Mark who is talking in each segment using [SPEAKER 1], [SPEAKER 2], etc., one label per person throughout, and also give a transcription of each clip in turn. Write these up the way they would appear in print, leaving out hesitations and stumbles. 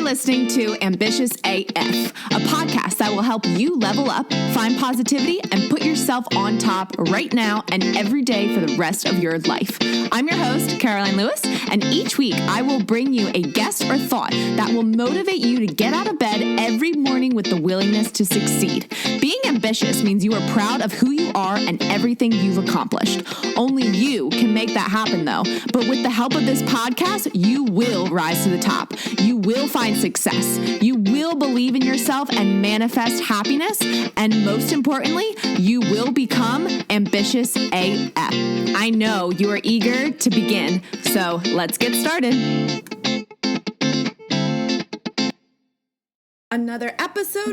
[SPEAKER 1] listening to Ambitious AF, a podcast that will help you level up, find positivity, and put yourself on top right now and every day for the rest of your life. I'm your host, Caroline Lewis, and each week I will bring you a guest or thought that will motivate you to get out of bed every morning with the willingness to succeed. Being ambitious means you are proud of who you are and everything you've accomplished. Only you can make that happen, though. But with the help of this podcast, you will rise to the top. You will find success. You will believe in yourself and manifest happiness. And most importantly, you will become ambitious AF. I know you are eager to begin, so let's get started. Another episode.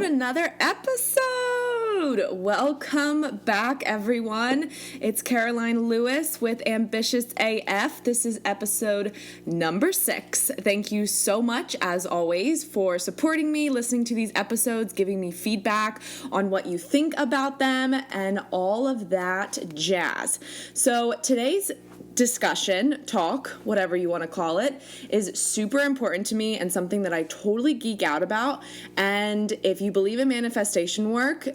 [SPEAKER 1] Welcome back, everyone. It's Caroline Lewis with Ambitious AF. This is episode number 6. Thank you so much, as always, for supporting me, listening to these episodes, giving me feedback on what you think about them, and all of that jazz. So today's discussion, talk, whatever you want to call it, is super important to me and something that I totally geek out about. And if you believe in manifestation work,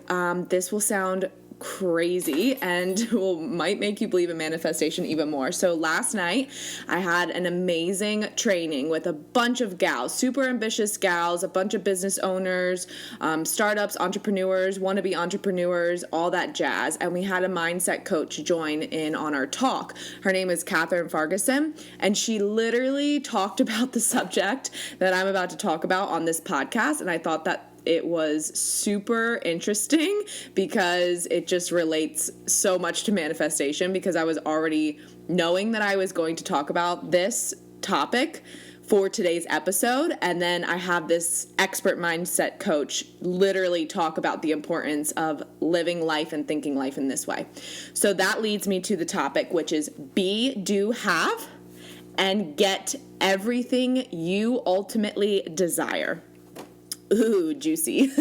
[SPEAKER 1] this will sound crazy and might make you believe in manifestation even more. So last night I had an amazing training with a bunch of gals, super ambitious gals, a bunch of business owners, startups, entrepreneurs, wannabe entrepreneurs, all that jazz. And we had a mindset coach join in on our talk. Her name is Catherine Farguson, and she literally talked about the subject that I'm about to talk about on this podcast. And I thought that it was super interesting because it just relates so much to manifestation, because I was already knowing that I was going to talk about this topic for today's episode. And then I have this expert mindset coach literally talk about the importance of living life and thinking life in this way. So that leads me to the topic, which is be, do, have, and get everything you ultimately desire. Ooh, juicy.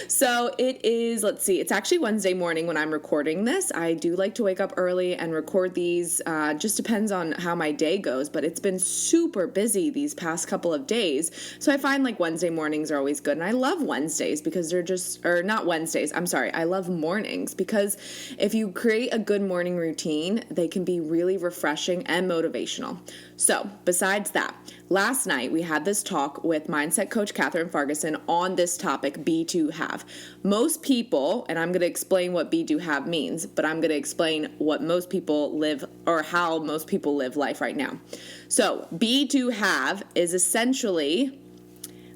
[SPEAKER 1] So it is, let's see, it's actually Wednesday morning when I'm recording this. I do like to wake up early and record these. Just depends on how my day goes, but it's been super busy these past couple of days. So I find like Wednesday mornings are always good. And I love Wednesdays because they're just, or not Wednesdays, I'm sorry. I love mornings because if you create a good morning routine, they can be really refreshing and motivational. So besides that, last night we had this talk with mindset coach Catherine Farguson on this topic, be, do, have. Most people, and I'm going to explain what be, do, have means, but I'm going to explain what most people live, or how most people live life right now. So be, do, have is essentially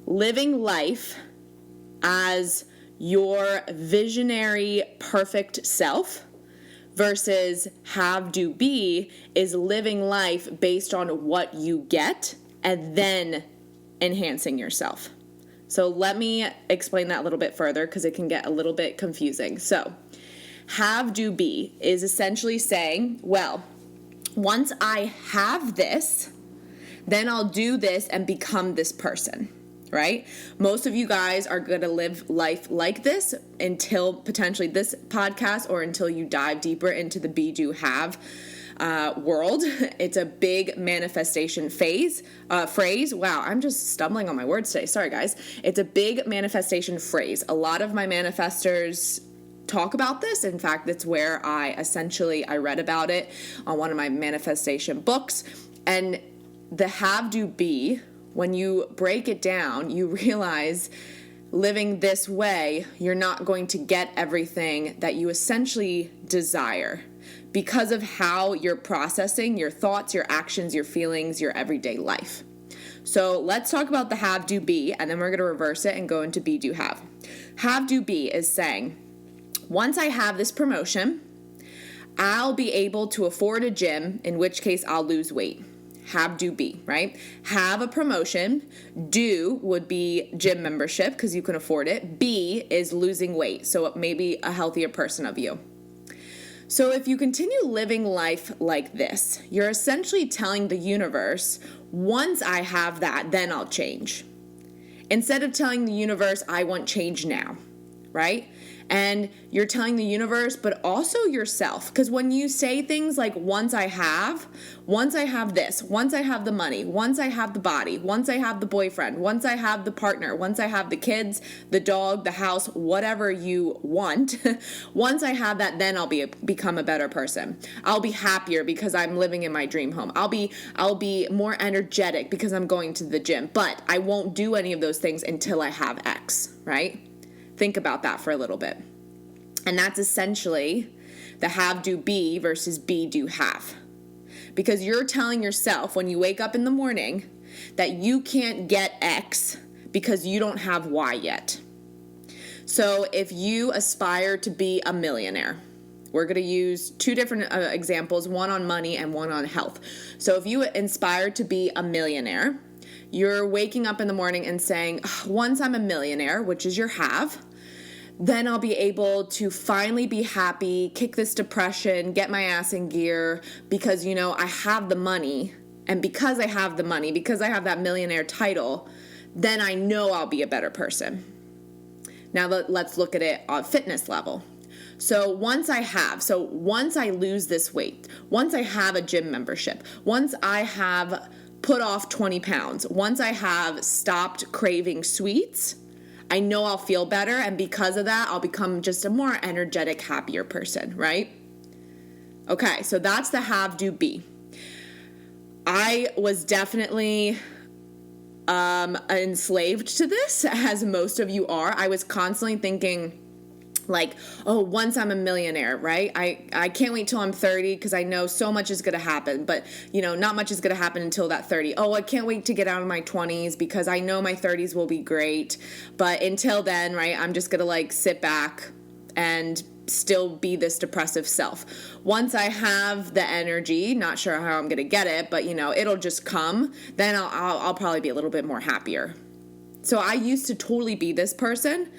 [SPEAKER 1] living life as your visionary, perfect self, versus have, do, be is living life based on what you get and then enhancing yourself. So let me explain that a little bit further because it can get a little bit confusing. So have, do, be is essentially saying, well, once I have this, then I'll do this and become this person. Right? Most of you guys are going to live life like this until potentially this podcast, or until you dive deeper into the be, do, have world. It's a big manifestation phrase. Wow, I'm just stumbling on my words today. Sorry, guys. It's a big manifestation phrase. A lot of my manifestors talk about this. In fact, that's where I read about it on one of my manifestation books. And the have, do, be, when you break it down, you realize living this way, you're not going to get everything that you essentially desire because of how you're processing your thoughts, your actions, your feelings, your everyday life. So let's talk about the have, do, be, and then we're going to reverse it and go into be, do, have. Have, do, be is saying, once I have this promotion, I'll be able to afford a gym, in which case I'll lose weight. Have, do, be, right? Have a promotion. Do would be gym membership because you can afford it. Be is losing weight, so maybe a healthier person of you. So if you continue living life like this, you're essentially telling the universe, once I have that, then I'll change. Instead of telling the universe, I want change now, right? And you're telling the universe, but also yourself. Because when you say things like, once I have this, once I have the money, once I have the body, once I have the boyfriend, once I have the partner, once I have the kids, the dog, the house, whatever you want, once I have that, then I'll become a better person. I'll be happier because I'm living in my dream home. I'll be more energetic because I'm going to the gym. But I won't do any of those things until I have X, right? Think about that for a little bit. And that's essentially the have, do, be versus be, do, have. Because you're telling yourself when you wake up in the morning that you can't get X because you don't have Y yet. So if you aspire to be a millionaire, we're going to use two different examples, one on money and one on health. So if you aspire to be a millionaire, you're waking up in the morning and saying, once I'm a millionaire, which is your have, then I'll be able to finally be happy, kick this depression, get my ass in gear because, I have the money. And because I have the money, because I have that millionaire title, then I know I'll be a better person. Now let's look at it on fitness level. So once I lose this weight, once I have a gym membership, once I have put off 20 pounds, once I have stopped craving sweets, I know I'll feel better, and because of that, I'll become just a more energetic, happier person, right? Okay, so that's the have, do, be. I was definitely enslaved to this, as most of you are. I was constantly thinking, like, once I'm a millionaire, right? I can't wait till I'm 30 because I know so much is going to happen, but, not much is going to happen until that 30. I can't wait to get out of my 20s because I know my 30s will be great. But until then, right, I'm just going to sit back and still be this depressive self. Once I have the energy, not sure how I'm going to get it, but, it'll just come, then I'll probably be a little bit more happier. So I used to totally be this person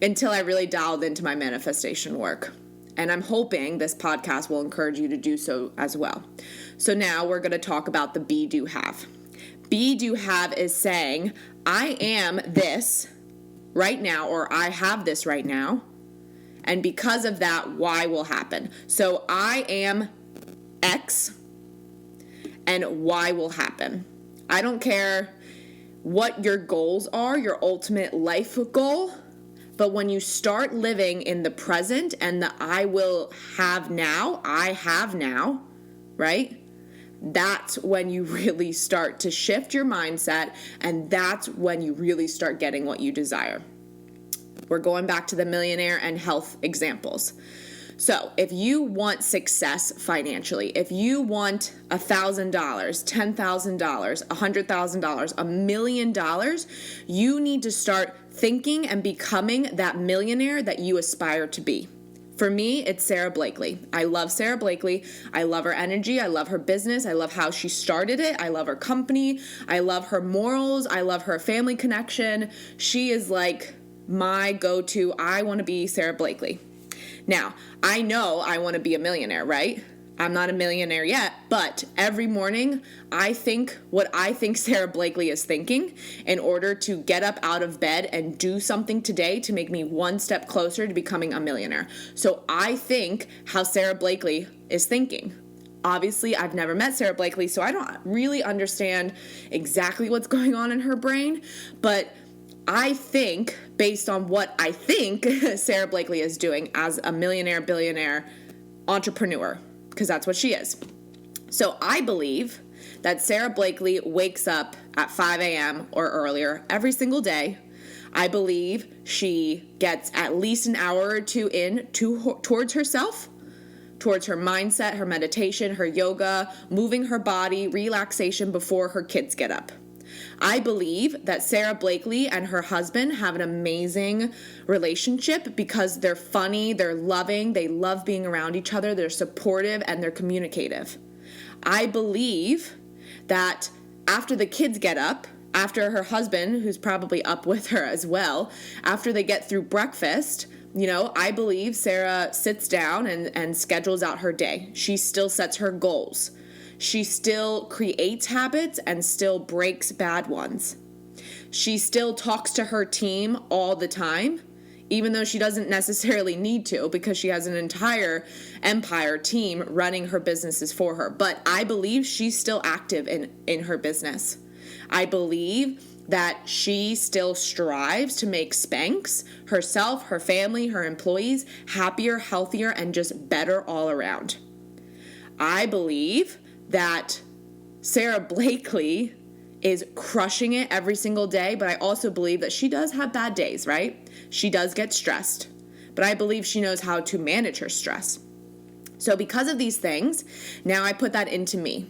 [SPEAKER 1] until I really dialed into my manifestation work. And I'm hoping this podcast will encourage you to do so as well. So now we're going to talk about the be, do, have. Be, do, have is saying, I am this right now, or I have this right now. And because of that, Y will happen. So I am X and Y will happen. I don't care what your goals are, your ultimate life goal. But when you start living in the present and the I have now, right? That's when you really start to shift your mindset, and that's when you really start getting what you desire. We're going back to the millionaire and health examples. So if you want success financially, if you want $1,000, $10,000, $100,000, $1 million, you need to start thinking and becoming that millionaire that you aspire to be. For me, it's Sara Blakely. I love Sara Blakely. I love her energy. I love her business. I love how she started it. I love her company. I love her morals. I love her family connection. She is like my go-to. I want to be Sara Blakely. Now, I know I want to be a millionaire, right? I'm not a millionaire yet, but every morning I think what I think Sara Blakely is thinking in order to get up out of bed and do something today to make me one step closer to becoming a millionaire. So I think how Sara Blakely is thinking. Obviously, I've never met Sara Blakely, so I don't really understand exactly what's going on in her brain, but I think, based on what I think Sara Blakely is doing as a millionaire, billionaire, entrepreneur, because that's what she is. So I believe that Sara Blakely wakes up at 5 a.m. or earlier every single day. I believe she gets at least an hour or two towards herself, towards her mindset, her meditation, her yoga, moving her body, relaxation before her kids get up. I believe that Sara Blakely and her husband have an amazing relationship because they're funny, they're loving, they love being around each other, they're supportive, and they're communicative. I believe that after the kids get up, after her husband, who's probably up with her as well, after they get through breakfast, I believe Sara sits down and schedules out her day. She still sets her goals. She still creates habits and still breaks bad ones. She still talks to her team all the time, even though she doesn't necessarily need to because she has an entire empire team running her businesses for her. But I believe she's still active in her business. I believe that she still strives to make Spanx, herself, her family, her employees happier, healthier, and just better all around. I believe that Sara Blakely is crushing it every single day, but I also believe that she does have bad days, right? She does get stressed, but I believe she knows how to manage her stress. So because of these things, now I put that into me.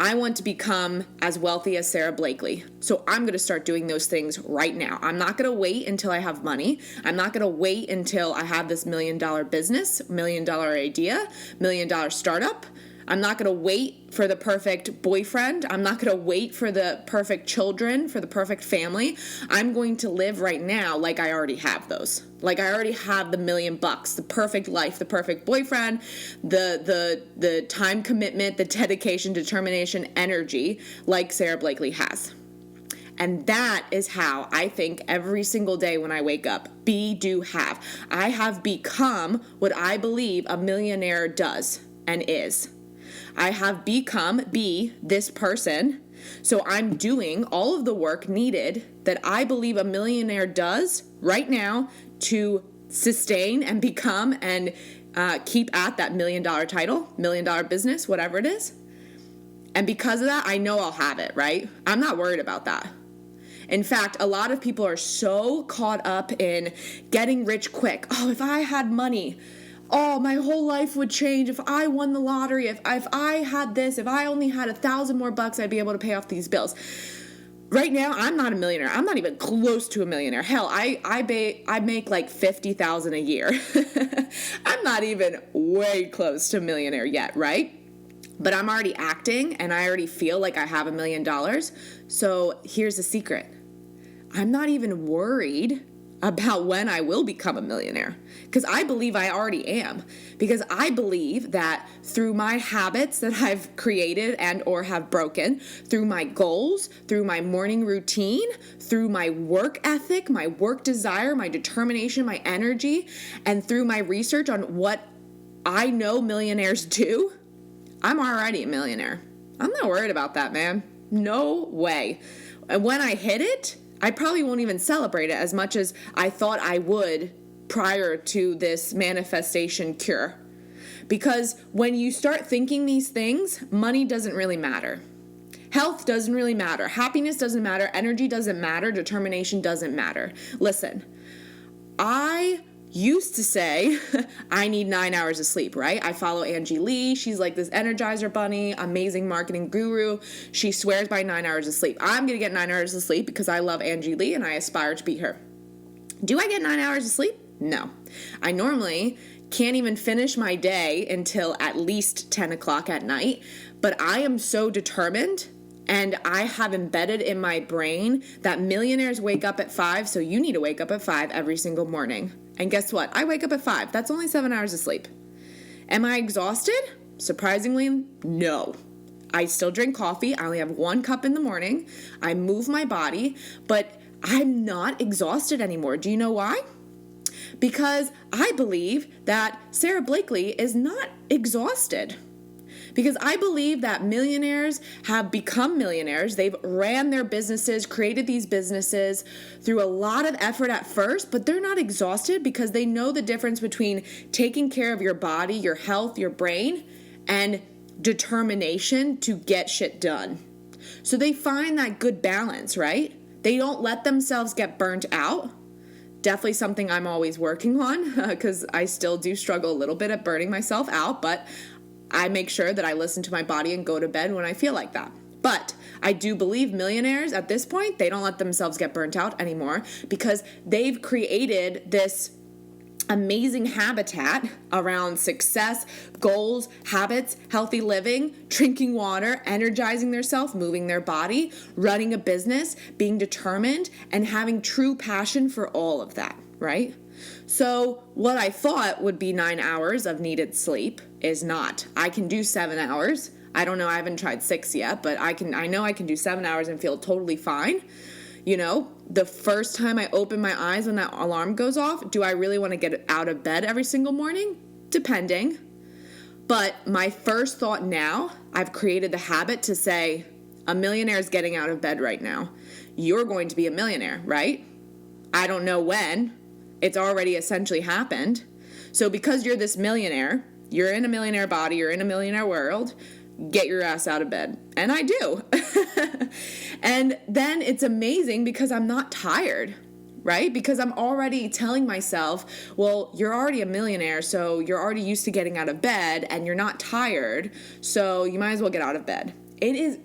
[SPEAKER 1] I want to become as wealthy as Sara Blakely. So I'm going to start doing those things right now. I'm not going to wait until I have money. I'm not going to wait until I have this $1 million business, $1 million idea, $1 million startup. I'm not going to wait for the perfect boyfriend. I'm not going to wait for the perfect children, for the perfect family. I'm going to live right now like I already have those. Like I already have the $1 million, the perfect life, the perfect boyfriend, the time commitment, the dedication, determination, energy like Sara Blakely has. And that is how I think every single day when I wake up. Be, do, have. I have become what I believe a millionaire does and is. I have become, this person. So I'm doing all of the work needed that I believe a millionaire does right now to sustain and become and keep at that $1 million title, $1 million business, whatever it is. And because of that, I know I'll have it, right? I'm not worried about that. In fact, a lot of people are so caught up in getting rich quick. Oh, if I had money, oh, my whole life would change if I won the lottery. If I had this, if I only had $1,000 more bucks, I'd be able to pay off these bills. Right now, I'm not a millionaire. I'm not even close to a millionaire. Hell, I make like $50,000 a year. I'm not even way close to a millionaire yet, right? But I'm already acting, and I already feel like I have $1 million. So here's the secret. I'm not even worried about when I will become a millionaire, because I believe I already am, because I believe that through my habits that I've created and or have broken, through my goals, through my morning routine, through my work ethic, my work desire, my determination, my energy, and through my research on what I know millionaires do, I'm already a millionaire. I'm not worried about that, man. No way. And when I hit it, I probably won't even celebrate it as much as I thought I would prior to this manifestation cure. Because when you start thinking these things, money doesn't really matter. Health doesn't really matter. Happiness doesn't matter. Energy doesn't matter. Determination doesn't matter. Listen, I used to say I need 9 hours of sleep, right? I follow Angie Lee. She's like this Energizer bunny, amazing marketing guru. She swears by 9 hours of sleep. I'm going to get 9 hours of sleep because I love Angie Lee and I aspire to be her. Do I get 9 hours of sleep? No. I normally can't even finish my day until at least 10 o'clock at night, but I am so determined. And I have embedded in my brain that millionaires wake up at 5, so you need to wake up at 5 every single morning. And guess what? I wake up at 5. That's only 7 hours of sleep. Am I exhausted? Surprisingly, no. I still drink coffee. I only have 1 cup in the morning. I move my body, but I'm not exhausted anymore. Do you know why? Because I believe that Sara Blakely is not exhausted. Because I believe that millionaires have become millionaires. They've ran their businesses, created these businesses through a lot of effort at first, but they're not exhausted because they know the difference between taking care of your body, your health, your brain, and determination to get shit done. So they find that good balance, right? They don't let themselves get burnt out. Definitely something I'm always working on because I still do struggle a little bit at burning myself out, but I make sure that I listen to my body and go to bed when I feel like that. But I do believe millionaires at this point, they don't let themselves get burnt out anymore because they've created this amazing habitat around success, goals, habits, healthy living, drinking water, energizing themselves, moving their body, running a business, being determined, and having true passion for all of that, right? So what I thought would be 9 hours of needed sleep is not. I can do 7 hours. I don't know. I haven't tried 6 yet, but I know I can do 7 hours and feel totally fine. You know, the first time I open my eyes when that alarm goes off, do I really want to get out of bed every single morning? Depending. But my first thought now, I've created the habit to say, a millionaire is getting out of bed right now. You're going to be a millionaire, right? I don't know when. It's already essentially happened. So because you're this millionaire, you're in a millionaire body, you're in a millionaire world, get your ass out of bed. And I do. And then it's amazing because I'm not tired, right? Because I'm already telling myself, well, you're already a millionaire, so you're already used to getting out of bed and you're not tired, so you might as well get out of bed. It is,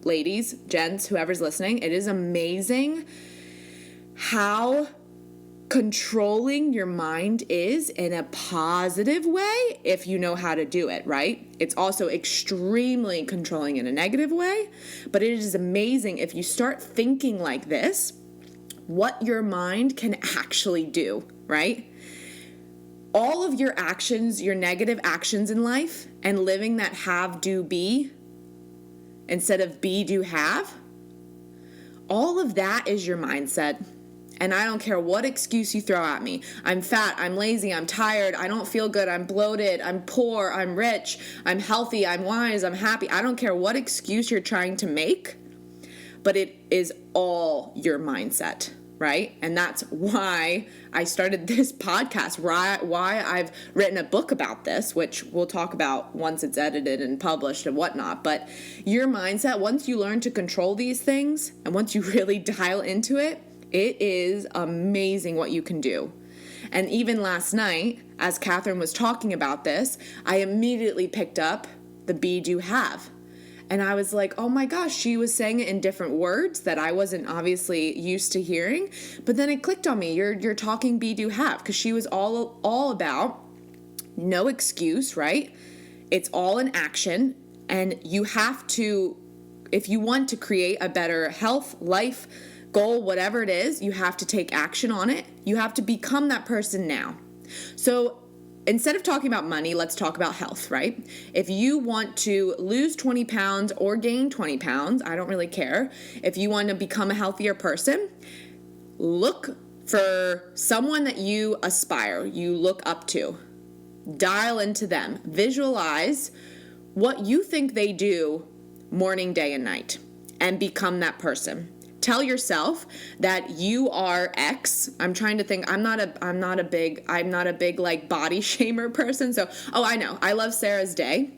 [SPEAKER 1] ladies, gents, whoever's listening, it is amazing how controlling your mind is in a positive way if you know how to do it, right? It's also extremely controlling in a negative way, but it is amazing if you start thinking like this, what your mind can actually do, right? All of your actions, your negative actions in life, and living that have, do, be, instead of be, do, have, all of that is your mindset. And I don't care what excuse you throw at me. I'm fat, I'm lazy, I'm tired, I don't feel good, I'm bloated, I'm poor, I'm rich, I'm healthy, I'm wise, I'm happy. I don't care what excuse you're trying to make, but it is all your mindset, right? And that's why I started this podcast, why I've written a book about this, which we'll talk about once it's edited and published and whatnot. But your mindset, once you learn to control these things, and once you really dial into it, it is amazing what you can do. And even last night, as Catherine was talking about this, I immediately picked up the be, do, have. And I was like, oh my gosh, she was saying it in different words that I wasn't obviously used to hearing. But then it clicked on me. You're talking be, do, have, because she was all about no excuse, right? It's all in action. And you have to, if you want to create a better health, life, goal, whatever it is, you have to take action on it. You have to become that person now. So instead of talking about money, let's talk about health, right? If you want to lose 20 pounds or gain 20 pounds, I don't really care. If you want to become a healthier person, look for someone that you aspire, you look up to. Dial into them. Visualize what you think they do morning, day, and night, and become that person. Tell yourself that you are X. I'm trying to think. I'm not a big like body shamer person. So, I know. I love Sarah's Day.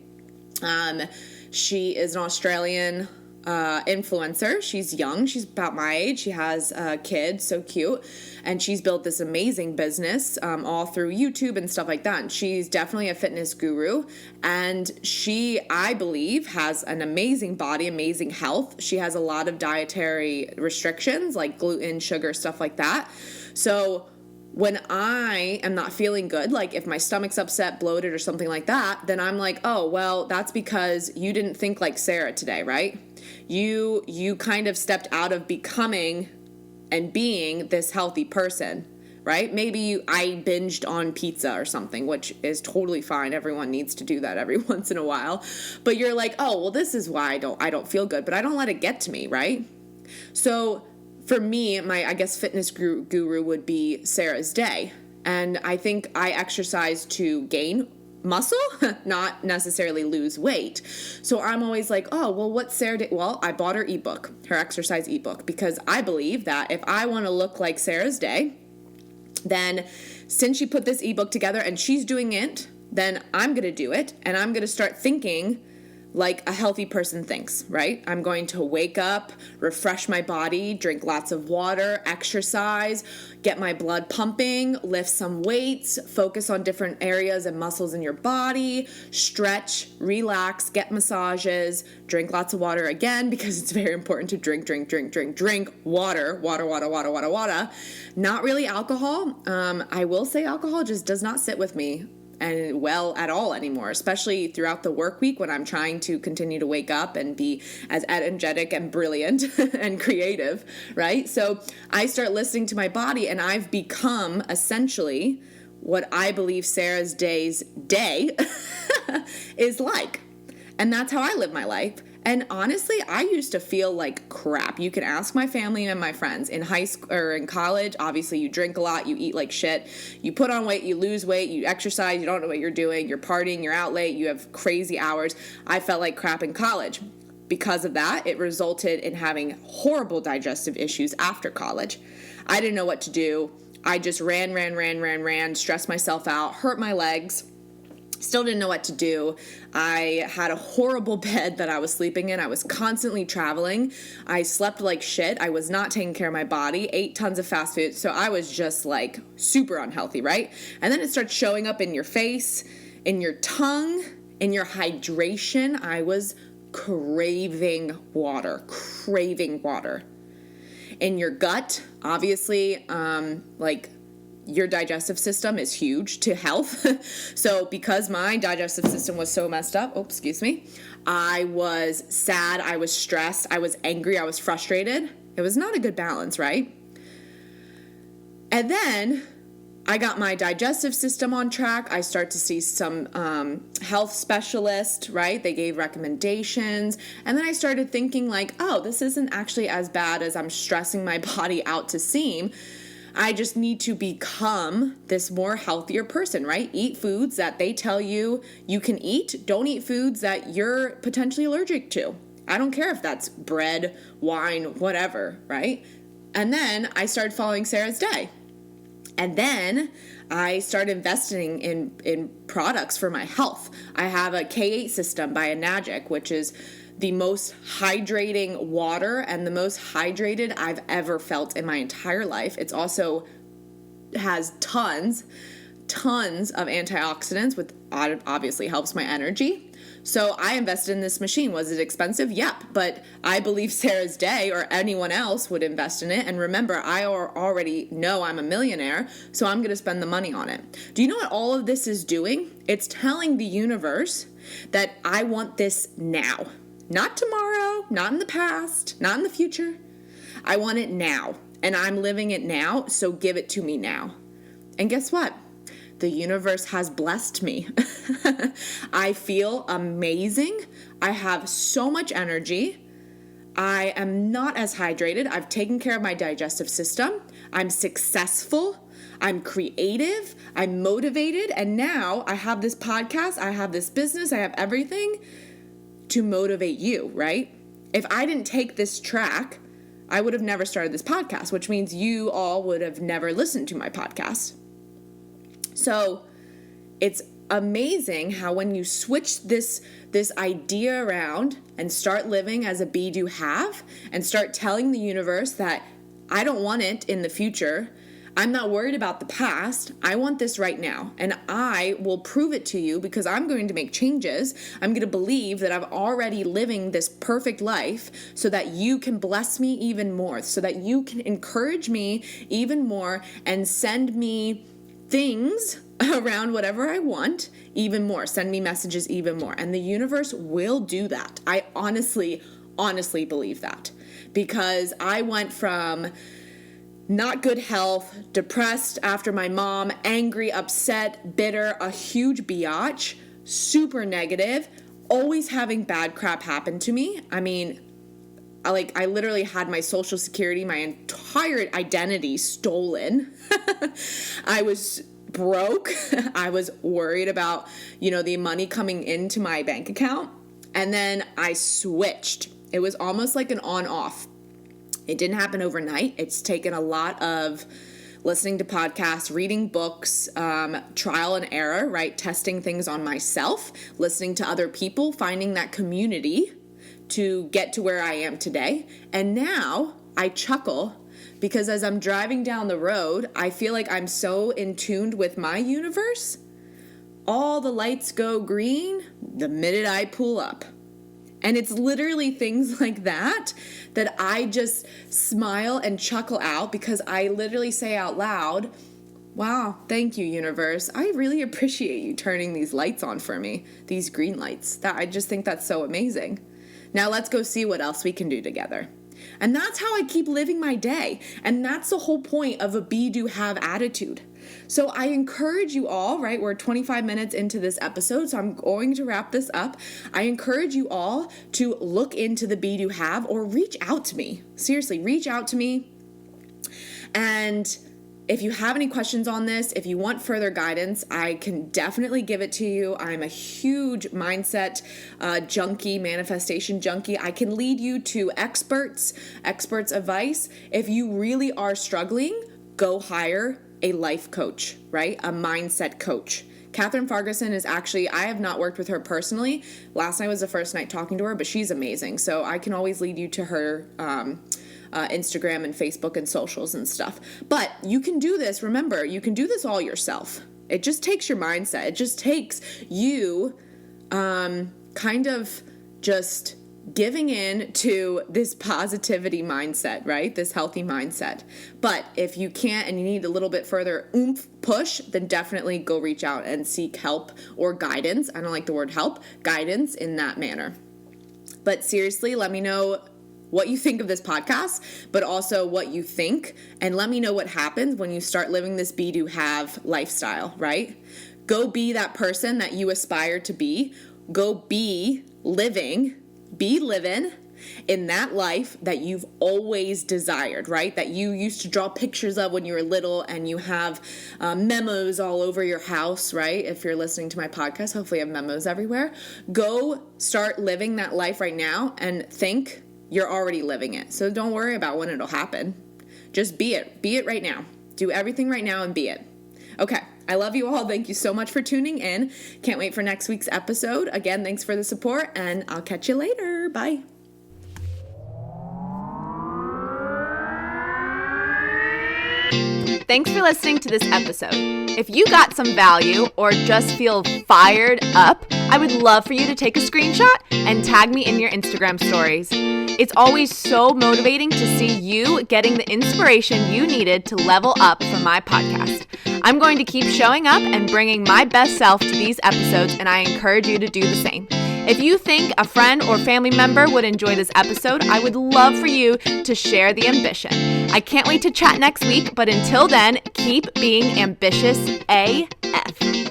[SPEAKER 1] She is an Australian influencer. She's young. She's about my age. She has a kid. So cute. And she's built this amazing business all through YouTube and stuff like that. And she's definitely a fitness guru. And she, I believe, has an amazing body, amazing health. She has a lot of dietary restrictions like gluten, sugar, stuff like that. So when I am not feeling good, like if my stomach's upset, bloated, or something like that, then I'm like, oh, well, that's because you didn't think like Sarah today, right? You kind of stepped out of becoming and being this healthy person, right? Maybe I binged on pizza or something, which is totally fine. Everyone needs to do that every once in a while. But you're like, oh, well, this is why I don't feel good, but I don't let it get to me, right? So for me, my, I guess, fitness guru would be Sarah's Day. And I think I exercise to gain muscle, not necessarily lose weight. So I'm always like, oh, well, what's Sarah Day? Well, I bought her ebook, her exercise ebook, because I believe that if I want to look like Sarah's Day, then since she put this ebook together and she's doing it, then I'm going to do it. And I'm going to start thinking like a healthy person thinks, right? I'm going to wake up, refresh my body, drink lots of water, exercise, get my blood pumping, lift some weights, focus on different areas and muscles in your body, stretch, relax, get massages, drink lots of water again, because it's very important to drink water. Not really alcohol. I will say alcohol just does not sit with me and well at all anymore, especially throughout the work week when I'm trying to continue to wake up and be as energetic and brilliant and creative, right? So I start listening to my body, and I've become essentially what I believe Sarah's Day's day is like. And that's how I live my life. And honestly, I used to feel like crap. You can ask my family and my friends in high school or in college. Obviously, you drink a lot, you eat like shit, you put on weight, you lose weight, you exercise, you don't know what you're doing, you're partying, you're out late, you have crazy hours. I felt like crap in college. Because of that, it resulted in having horrible digestive issues after college. I didn't know what to do. I just ran, stressed myself out, hurt my legs. Still didn't know what to do. I had a horrible bed that I was sleeping in. I was constantly traveling. I slept like shit. I was not taking care of my body, ate tons of fast food. So I was just like super unhealthy, right? And then it starts showing up in your face, in your tongue, in your hydration. I was craving water. In your gut, obviously, your digestive system is huge to health. So because my digestive system was so messed up, I was sad, I was stressed, I was angry, I was frustrated. It was not a good balance, right? And then I got my digestive system on track. I start to see some health specialist, right? They gave recommendations. And then I started thinking like, oh, this isn't actually as bad as I'm stressing my body out to seem. I just need to become this more healthier person, right? Eat foods that they tell you you can eat. Don't eat foods that you're potentially allergic to. I don't care if that's bread, wine, whatever, right? And then I started following Sarah's Day. And then I started investing in products for my health. I have a K8 system by Enagic, which is the most hydrating water and the most hydrated I've ever felt in my entire life. It's also has tons of antioxidants, which obviously helps my energy. So I invested in this machine. Was it expensive? Yep. But I believe Sarah's Day or anyone else would invest in it. And remember, I already know I'm a millionaire, so I'm going to spend the money on it. Do you know what all of this is doing? It's telling the universe that I want this now. Not tomorrow, not in the past, not in the future. I want it now. And I'm living it now, so give it to me now. And guess what? The universe has blessed me. I feel amazing. I have so much energy. I am not as hydrated. I've taken care of my digestive system. I'm successful. I'm creative. I'm motivated. And now I have this podcast. I have this business. I have everything to motivate you, right? If I didn't take this track, I would have never started this podcast, which means you all would have never listened to my podcast. So it's amazing how when you switch this idea around and start living as a be do have and start telling the universe that I don't want it in the future, I'm not worried about the past, I want this right now, and I will prove it to you because I'm going to make changes. I'm going to believe that I'm already living this perfect life so that you can bless me even more, so that you can encourage me even more and send me things around whatever I want even more. Send me messages even more. And the universe will do that. I honestly believe that, because I went from not good health, depressed after my mom, angry, upset, bitter, a huge biatch, super negative, always having bad crap happen to me. I mean, I literally had my social security, my entire identity stolen. I was broke. I was worried about, the money coming into my bank account. And then I switched. It was almost like an on-off. It didn't happen overnight. It's taken a lot of listening to podcasts, reading books, trial and error, right? Testing things on myself, listening to other people, finding that community to get to where I am today. And now I chuckle because as I'm driving down the road, I feel like I'm so in tune with my universe. All the lights go green the minute I pull up. And it's literally things like that I just smile and chuckle out, because I literally say out loud, wow, thank you, universe. I really appreciate you turning these lights on for me, these green lights. I just think that's so amazing. Now let's go see what else we can do together. And that's how I keep living my day. And that's the whole point of a be, do, have attitude. So I encourage you all, right? We're 25 minutes into this episode, so I'm going to wrap this up. I encourage you all to look into the Be Do Have or reach out to me. Seriously, reach out to me. And if you have any questions on this, if you want further guidance, I can definitely give it to you. I'm a huge mindset junkie, manifestation junkie. I can lead you to experts' advice. If you really are struggling, go hire a life coach, right? A mindset coach. Catherine Farguson is actually, I have not worked with her personally. Last night was the first night talking to her, but she's amazing. So I can always lead you to her Instagram and Facebook and socials and stuff. But you can do this. Remember, you can do this all yourself. It just takes your mindset. It just takes you kind of just giving in to this positivity mindset, right? This healthy mindset. But if you can't and you need a little bit further push, then definitely go reach out and seek help or guidance. I don't like the word help, guidance in that manner. But seriously, let me know what you think of this podcast, but also what you think, and let me know what happens when you start living this Be Do Have lifestyle, right? Go be that person that you aspire to be. Go be living in that life that you've always desired, right? That you used to draw pictures of when you were little, and you have memos all over your house, right? If you're listening to my podcast, hopefully I have memos everywhere. Go start living that life right now and think you're already living it. So don't worry about when it'll happen. Just be it. Be it right now. Do everything right now and be it. Okay. I love you all. Thank you so much for tuning in. Can't wait for next week's episode. Again, thanks for the support, and I'll catch you later. Bye.
[SPEAKER 2] Thanks for listening to this episode. If you got some value or just feel fired up, I would love for you to take a screenshot and tag me in your Instagram stories. It's always so motivating to see you getting the inspiration you needed to level up for my podcast. I'm going to keep showing up and bringing my best self to these episodes, and I encourage you to do the same. If you think a friend or family member would enjoy this episode, I would love for you to share the ambition. I can't wait to chat next week, but until then, keep being ambitious AF.